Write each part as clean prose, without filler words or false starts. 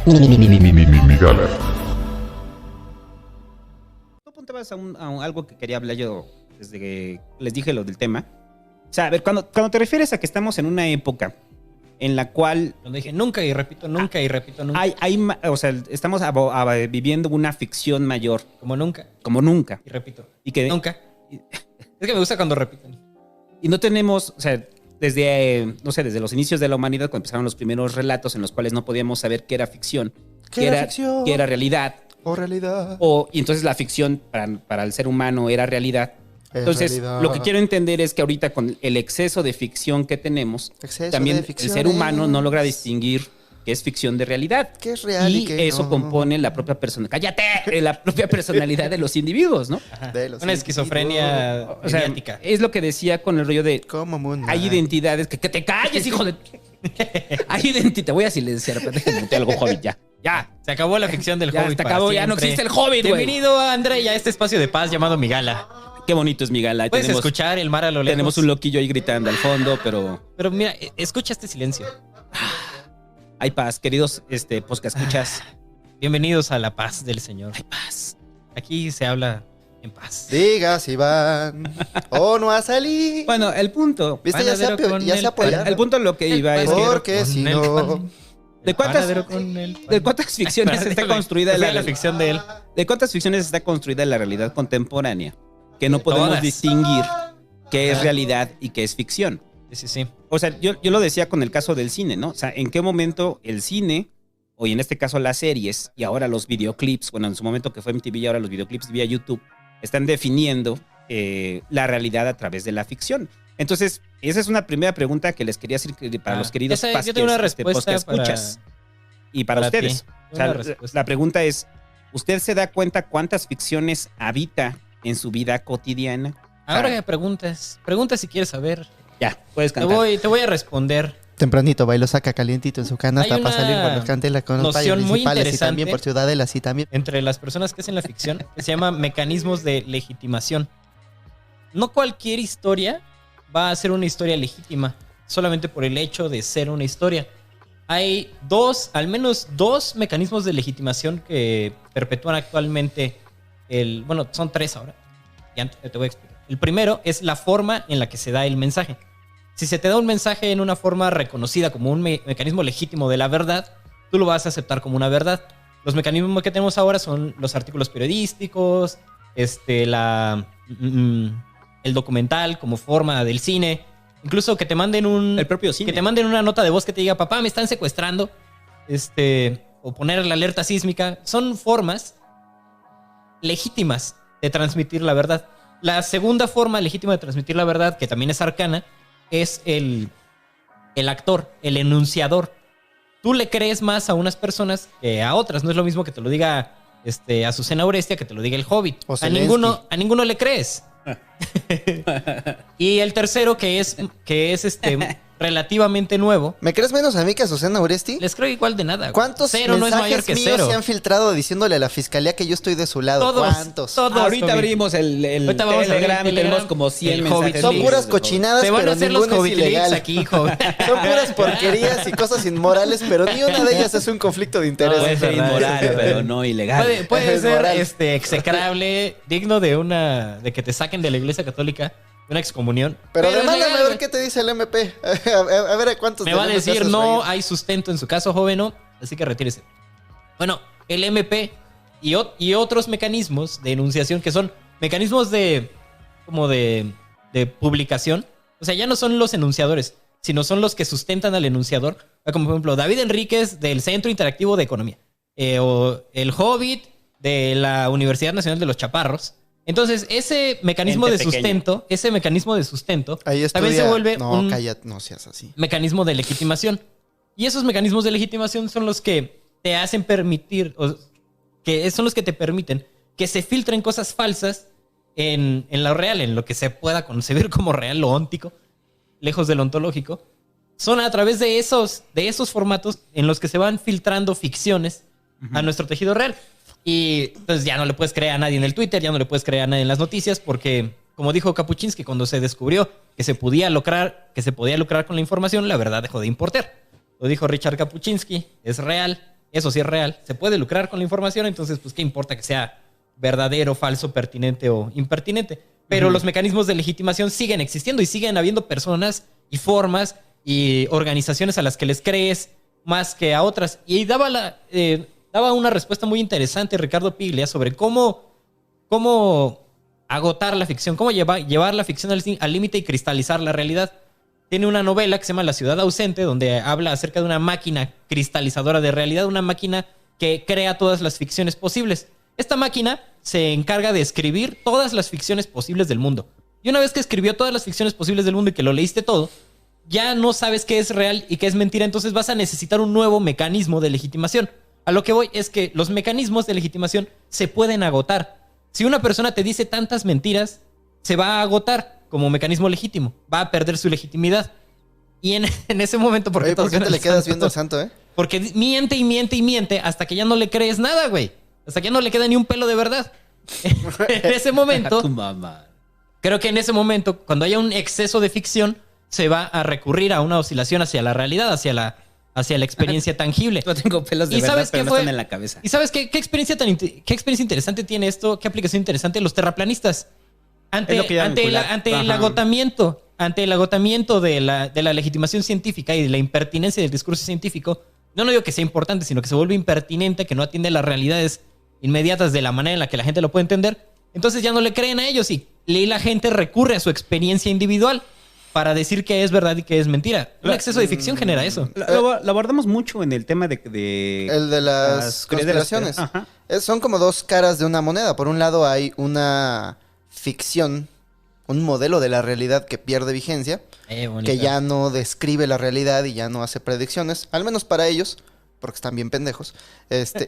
Migala. Tú apuntabas a algo que quería hablar yo desde que les dije lo del tema. O sea, a ver, cuando te refieres a que estamos en una época en la cual... Donde dije nunca y repito nunca y repito nunca. O sea, estamos viviendo una ficción mayor. Como nunca. Como nunca. Y repito. Y que, nunca. Es que me gusta cuando repiten. Y no tenemos, o sea, desde los inicios de la humanidad, cuando empezaron los primeros relatos en los cuales no podíamos saber qué era ficción, qué era realidad. O realidad. Y entonces la ficción para el ser humano era realidad. Entonces, realidad. lo que quiero entender es que ahorita con el exceso de ficción que tenemos, también el ser humano no logra distinguir qué es ficción de realidad. ¿Qué es real y qué eso no? compone la propia ¡cállate! La propia personalidad de los individuos, ¿no? Una esquizofrenia O sea, mediática. es lo que decía con el rollo de... ¿Cómo mundo? Hay identidades que te calles, hijo de... Hay identidad... Te voy a silenciar, pero déjame mutear algo, Hobbit, ya. Ya. Se acabó la ficción del Ya, Hobbit. se para acabó, ya no siempre. existe el Hobbit, güey. Bienvenido, André, a este espacio de paz llamado Migala. Qué bonito es mi gala. Puedes escuchar el mar a lo lejos. Tenemos un loquillo ahí gritando al fondo, pero... Pero mira, escucha este silencio. Hay paz, queridos podcast escuchas. Bienvenidos a la paz del Señor. Hay paz. Aquí se habla en paz. Diga si van o no a salir. Bueno, el punto... ¿Viste? Ya se apoyaron. El punto lo que iba es que... Porque si no... ¿De cuántas ficciones está construida la ficción de él? ¿De cuántas ficciones está construida la realidad contemporánea? Que no podemos Todas. distinguir qué es realidad y qué es ficción. Sí. O sea, yo lo decía con el caso del cine, ¿no? O sea, ¿en qué momento el cine, o en este caso las series, y ahora los videoclips, bueno, en su momento que fue MTV y ahora los videoclips vía YouTube, están definiendo la realidad a través de la ficción? Entonces, esa es una primera pregunta que les quería hacer para los queridos yo tengo una respuesta escuchas. Y para ustedes. ti. O sea, Una respuesta. la pregunta es, ¿usted se da cuenta cuántas ficciones habita en su vida cotidiana? Ahora que preguntas si quieres saber. Ya, puedes cantar. Te voy a responder. Tempranito va y lo saca calientito en su canasta Hay para una salir por los cantelas con los noción payos muy municipales y interesante. también por ciudadelas y también... Entre las personas que hacen la ficción, que se llama mecanismos de legitimación. No cualquier historia va a ser una historia legítima, solamente por el hecho de ser una historia. Hay al menos dos mecanismos de legitimación que perpetúan actualmente bueno, son tres ahora. Ya te voy a explicar. El primero es la forma en la que se da el mensaje. Si se te da un mensaje en una forma reconocida como un mecanismo legítimo de la verdad, tú lo vas a aceptar como una verdad. Los mecanismos que tenemos ahora son los artículos periodísticos, el documental como forma del cine, incluso que te manden el propio cine. que te manden una nota de voz que te diga, papá, me están secuestrando, o poner la alerta sísmica. Son formas legítimas de transmitir la verdad. La segunda forma legítima de transmitir la verdad, que también es arcana, es el actor, el enunciador. Tú le crees más a unas personas que a otras. No es lo mismo que te lo diga Azucena Oresti que te lo diga el Hobbit. O A ninguno le crees. Y el tercero, que es relativamente nuevo. ¿Me crees menos a mí que a Azucena Oresti? Les creo igual de nada. ¿Cuántos cero no es mayor mensajes que míos cero? se han filtrado diciéndole a la fiscalía que yo estoy de su lado? Todos. ¿Cuántos? Ahorita Hobbit. abrimos el Ahorita vamos a abrir Telegram el y tenemos Telegram, como 100 el mensajes. Hobbit. Son Sí, puras de cochinadas, Se van a pero hacer los ninguna es Hobbit Leaks ilegal. aquí, hijo. Son puras porquerías y cosas inmorales, pero ni una de ellas es un conflicto de interés. Puede ser inmoral, pero no ilegal. Puede Es ser moral. execrable, digno de que te saquen de la iglesia católica, de una excomunión. Pero es demándame legal, a ver güey. qué te dice el MP. A ver a cuántos Me va a tenemos decir, esos no reír. hay sustento en su caso, joven, así que retírese. Bueno, el MP y otros mecanismos de enunciación que son mecanismos de publicación. O sea, ya no son los enunciadores, sino son los que sustentan al enunciador. Como por ejemplo, David Enríquez del Centro Interactivo de Economía. O el Hobbit de la Universidad Nacional de los Chaparros. Entonces, ese mecanismo Ente de sustento, Ahí estudia... también se vuelve No, un cállate, no seas así. mecanismo de legitimación. Y esos mecanismos de legitimación son los que te hacen permitir, que son los que te permiten que se filtren cosas falsas en lo real, en lo que se pueda concebir como real, lo óntico, lejos de lo ontológico. Son a través de esos formatos en los que se van filtrando ficciones a nuestro tejido real. Y entonces ya no le puedes creer a nadie en el Twitter, ya no le puedes creer a nadie en las noticias, porque, como dijo Kapuczynski, cuando se descubrió que se podía lucrar con la información, la verdad dejó de importar. Lo dijo Richard Kapuczynski, es real. eso sí es real, se puede lucrar con la información, entonces pues qué importa que sea verdadero, falso, pertinente o impertinente. Pero los mecanismos de legitimación siguen existiendo y siguen habiendo personas y formas y organizaciones a las que les crees más que a otras. Y daba una respuesta muy interesante Ricardo Piglia sobre cómo agotar la ficción, cómo llevar la ficción al límite y cristalizar la realidad. Tiene una novela que se llama La ciudad ausente, donde habla acerca de una máquina cristalizadora de realidad, una máquina que crea todas las ficciones posibles. Esta máquina se encarga de escribir todas las ficciones posibles del mundo. Y una vez que escribió todas las ficciones posibles del mundo y que lo leíste todo, ya no sabes qué es real y qué es mentira, entonces vas a necesitar un nuevo mecanismo de legitimación. A lo que voy es que los mecanismos de legitimación se pueden agotar. Si una persona te dice tantas mentiras, se va a agotar como mecanismo legítimo. Va a perder su legitimidad. Y en ese momento... ¿Por qué te le quedas viendo al santo, Porque miente y miente y miente hasta que ya no le crees nada, güey. Hasta que ya no le queda ni un pelo de verdad. En ese momento... Tu mamá. Creo que en ese momento, cuando haya un exceso de ficción, se va a recurrir a una oscilación hacia la realidad, hacia la experiencia tangible. No tengo pelos de verdad, pero no están en la cabeza. ¿Y sabes qué experiencia interesante tiene esto? ¿Qué aplicación interesante? Los terraplanistas. Ante el agotamiento de la legitimación científica y de la impertinencia del discurso científico, no digo que sea importante, sino que se vuelve impertinente, que no atiende a las realidades inmediatas de la manera en la que la gente lo puede entender. Entonces ya no le creen a ellos y la gente recurre a su experiencia individual para decir qué es verdad y qué es mentira. Un exceso de ficción genera eso. Lo abordamos mucho en el tema de el de las conspiraciones. Son como dos caras de una moneda. Por un lado hay una ficción, un modelo de la realidad que pierde vigencia, que ya no describe la realidad y ya no hace predicciones, al menos para ellos, porque están bien pendejos.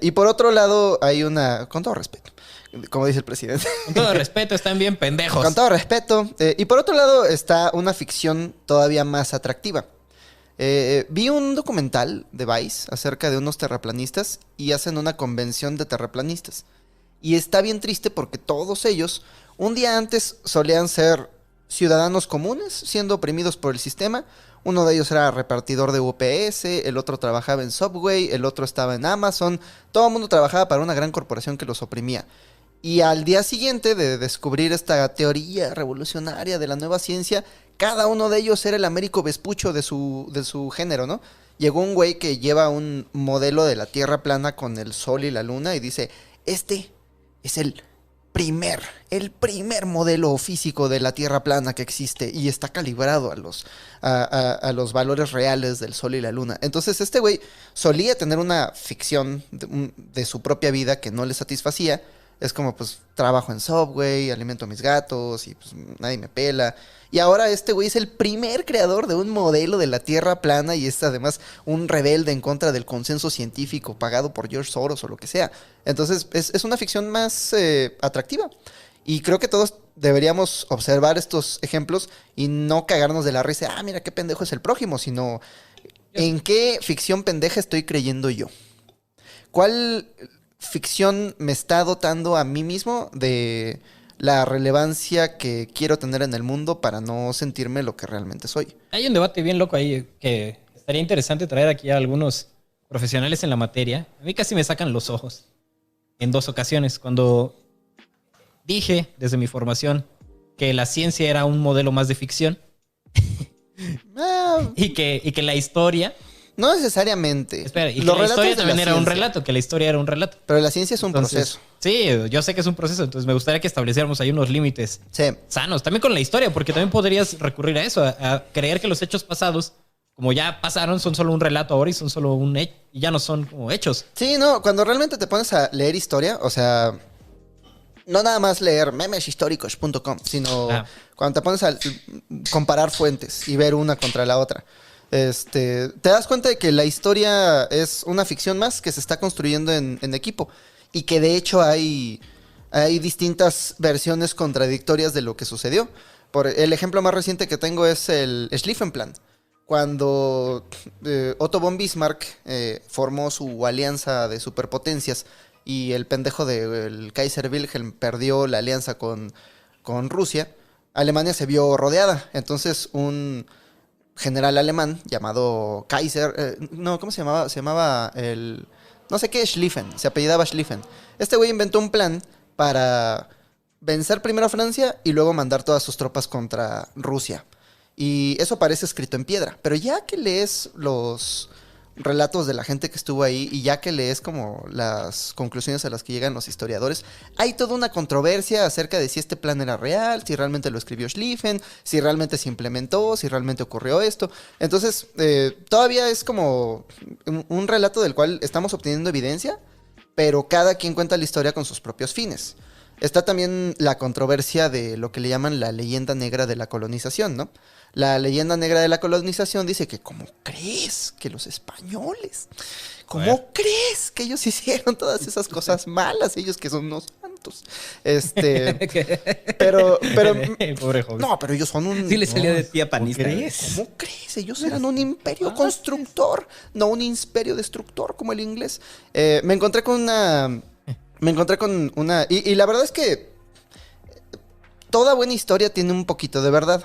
Y por otro lado hay una, con todo respeto, como dice el presidente. Con todo respeto, están bien pendejos. Con todo respeto. Y por otro lado está una ficción todavía más atractiva. Vi un documental de Vice acerca de unos terraplanistas y hacen una convención de terraplanistas. Y está bien triste porque todos ellos, un día antes, solían ser ciudadanos comunes, siendo oprimidos por el sistema. Uno de ellos era repartidor de UPS, el otro trabajaba en Subway, el otro estaba en Amazon. Todo el mundo trabajaba para una gran corporación que los oprimía. Y al día siguiente de descubrir esta teoría revolucionaria de la nueva ciencia, cada uno de ellos era el Américo Vespucho de su género, ¿no? Llegó un güey que lleva un modelo de la Tierra plana con el Sol y la Luna y dice, este es el primer modelo físico de la Tierra plana que existe y está calibrado a los valores reales del Sol y la Luna. Entonces este güey solía tener una ficción de su propia vida que no le satisfacía. Es como, pues, trabajo en Subway, alimento a mis gatos y pues nadie me pela. Y ahora este güey es el primer creador de un modelo de la Tierra plana y es además un rebelde en contra del consenso científico pagado por George Soros o lo que sea. Entonces es una ficción más atractiva. Y creo que todos deberíamos observar estos ejemplos y no cagarnos de la risa. Ah, mira qué pendejo es el prójimo, sino ¿en qué ficción pendeja estoy creyendo yo? ¿Cuál ficción me está dotando a mí mismo de la relevancia que quiero tener en el mundo para no sentirme lo que realmente soy? Hay un debate bien loco ahí que estaría interesante traer aquí a algunos profesionales en la materia. A mí casi me sacan los ojos en 2 ocasiones. Cuando dije desde mi formación que la ciencia era un modelo más de ficción y que la historia... No necesariamente. Espera, y que la historia también era un relato, que la historia era un relato. Pero la ciencia es un proceso. Sí, yo sé que es un proceso, entonces me gustaría que estableciéramos ahí unos límites sanos. También con la historia, porque también podrías recurrir a eso, a creer que los hechos pasados, como ya pasaron, son solo un relato ahora y son solo un hecho, y ya no son como hechos. Sí, no, cuando realmente te pones a leer historia, o sea, no nada más leer memeshistóricos.com, sino cuando te pones a comparar fuentes y ver una contra la otra. Te das cuenta de que la historia es una ficción más que se está construyendo en equipo y que de hecho hay distintas versiones contradictorias de lo que sucedió. El ejemplo más reciente que tengo es el Schlieffenplan. Cuando Otto von Bismarck formó su alianza de superpotencias y el pendejo del Kaiser Wilhelm perdió la alianza con Rusia, Alemania se vio rodeada. Entonces un general alemán llamado Kaiser, ¿cómo se llamaba? Se llamaba el no sé qué, Schlieffen, se apellidaba Schlieffen. Este güey inventó un plan para vencer primero a Francia y luego mandar todas sus tropas contra Rusia. Y eso parece escrito en piedra. Pero ya que lees los relatos de la gente que estuvo ahí y ya que lees como las conclusiones a las que llegan los historiadores, hay toda una controversia acerca de si este plan era real, si realmente lo escribió Schlieffen, si realmente se implementó, si realmente ocurrió esto. Entonces, todavía es como un relato del cual estamos obteniendo evidencia, pero cada quien cuenta la historia con sus propios fines. Está también la controversia de lo que le llaman la leyenda negra de la colonización, ¿no? La leyenda negra de la colonización dice que ¿cómo crees que los españoles? ¿Cómo crees que ellos hicieron todas esas cosas malas? Ellos que son unos santos. Pero Pobre joven. no, pero ellos son un... Sí le salía de tía panista. ¿Cómo crees? Ellos eran un imperio constructor, no un imperio destructor como el inglés. Me encontré con una... Y la verdad es que toda buena historia tiene un poquito de verdad.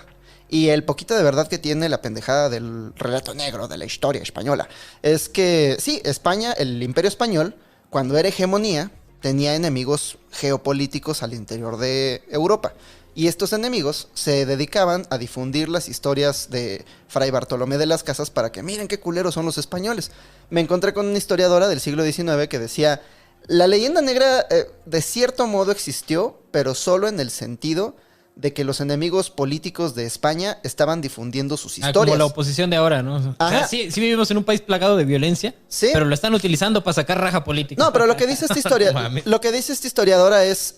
Y el poquito de verdad que tiene la pendejada del relato negro de la historia española es que, sí, España, el imperio español, cuando era hegemonía, tenía enemigos geopolíticos al interior de Europa. Y estos enemigos se dedicaban a difundir las historias de Fray Bartolomé de las Casas para que miren qué culeros son los españoles. Me encontré con una historiadora del siglo XIX que decía... La leyenda negra de cierto modo existió, pero solo en el sentido de que los enemigos políticos de España estaban difundiendo sus historias. Como la oposición de ahora, ¿no? O sea, sí vivimos en un país plagado de violencia, ¿sí? Pero lo están utilizando para sacar raja política. No, pero lo que dice esta historia, lo que dice esta historiadora es,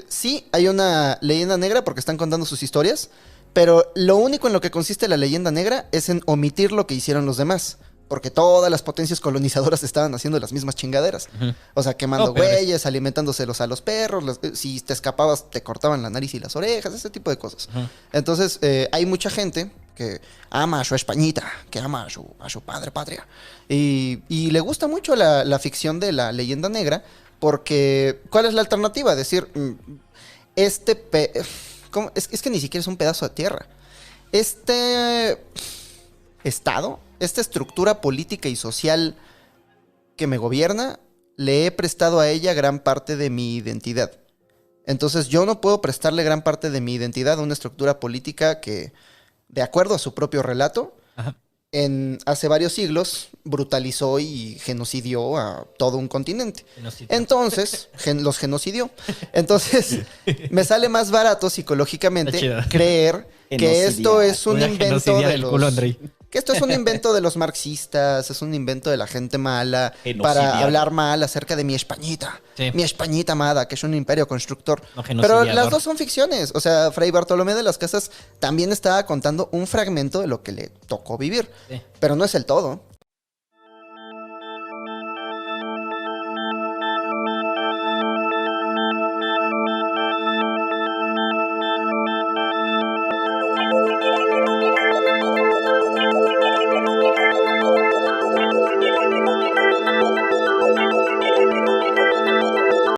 sí, hay una leyenda negra porque están contando sus historias, pero lo único en lo que consiste la leyenda negra es en omitir lo que hicieron los demás. Porque todas las potencias colonizadoras estaban haciendo las mismas chingaderas. O sea, quemando güeyes, alimentándoselos a los perros. Si te escapabas, te cortaban la nariz y las orejas, ese tipo de cosas. Entonces, hay mucha gente que ama a su Españita, que ama a su padre patria. Y le gusta mucho la ficción de la leyenda negra, porque ¿cuál es la alternativa? Decir, es que ni siquiera es un pedazo de tierra. Este Estado, esta estructura política y social que me gobierna, le he prestado a ella gran parte de mi identidad. Entonces yo no puedo prestarle gran parte de mi identidad a una estructura política que, de acuerdo a su propio relato, hace varios siglos brutalizó y genocidió a todo un continente. Entonces, los genocidió. Entonces, me sale más barato psicológicamente creer que esto es un invento de los... Que esto es un invento de los marxistas, es un invento de la gente mala para hablar mal acerca de mi Españita. Sí. Mi Españita amada, que es un imperio constructor. No, pero las dos son ficciones. O sea, Fray Bartolomé de las Casas también estaba contando un fragmento de lo que le tocó vivir. Sí. Pero no es el todo.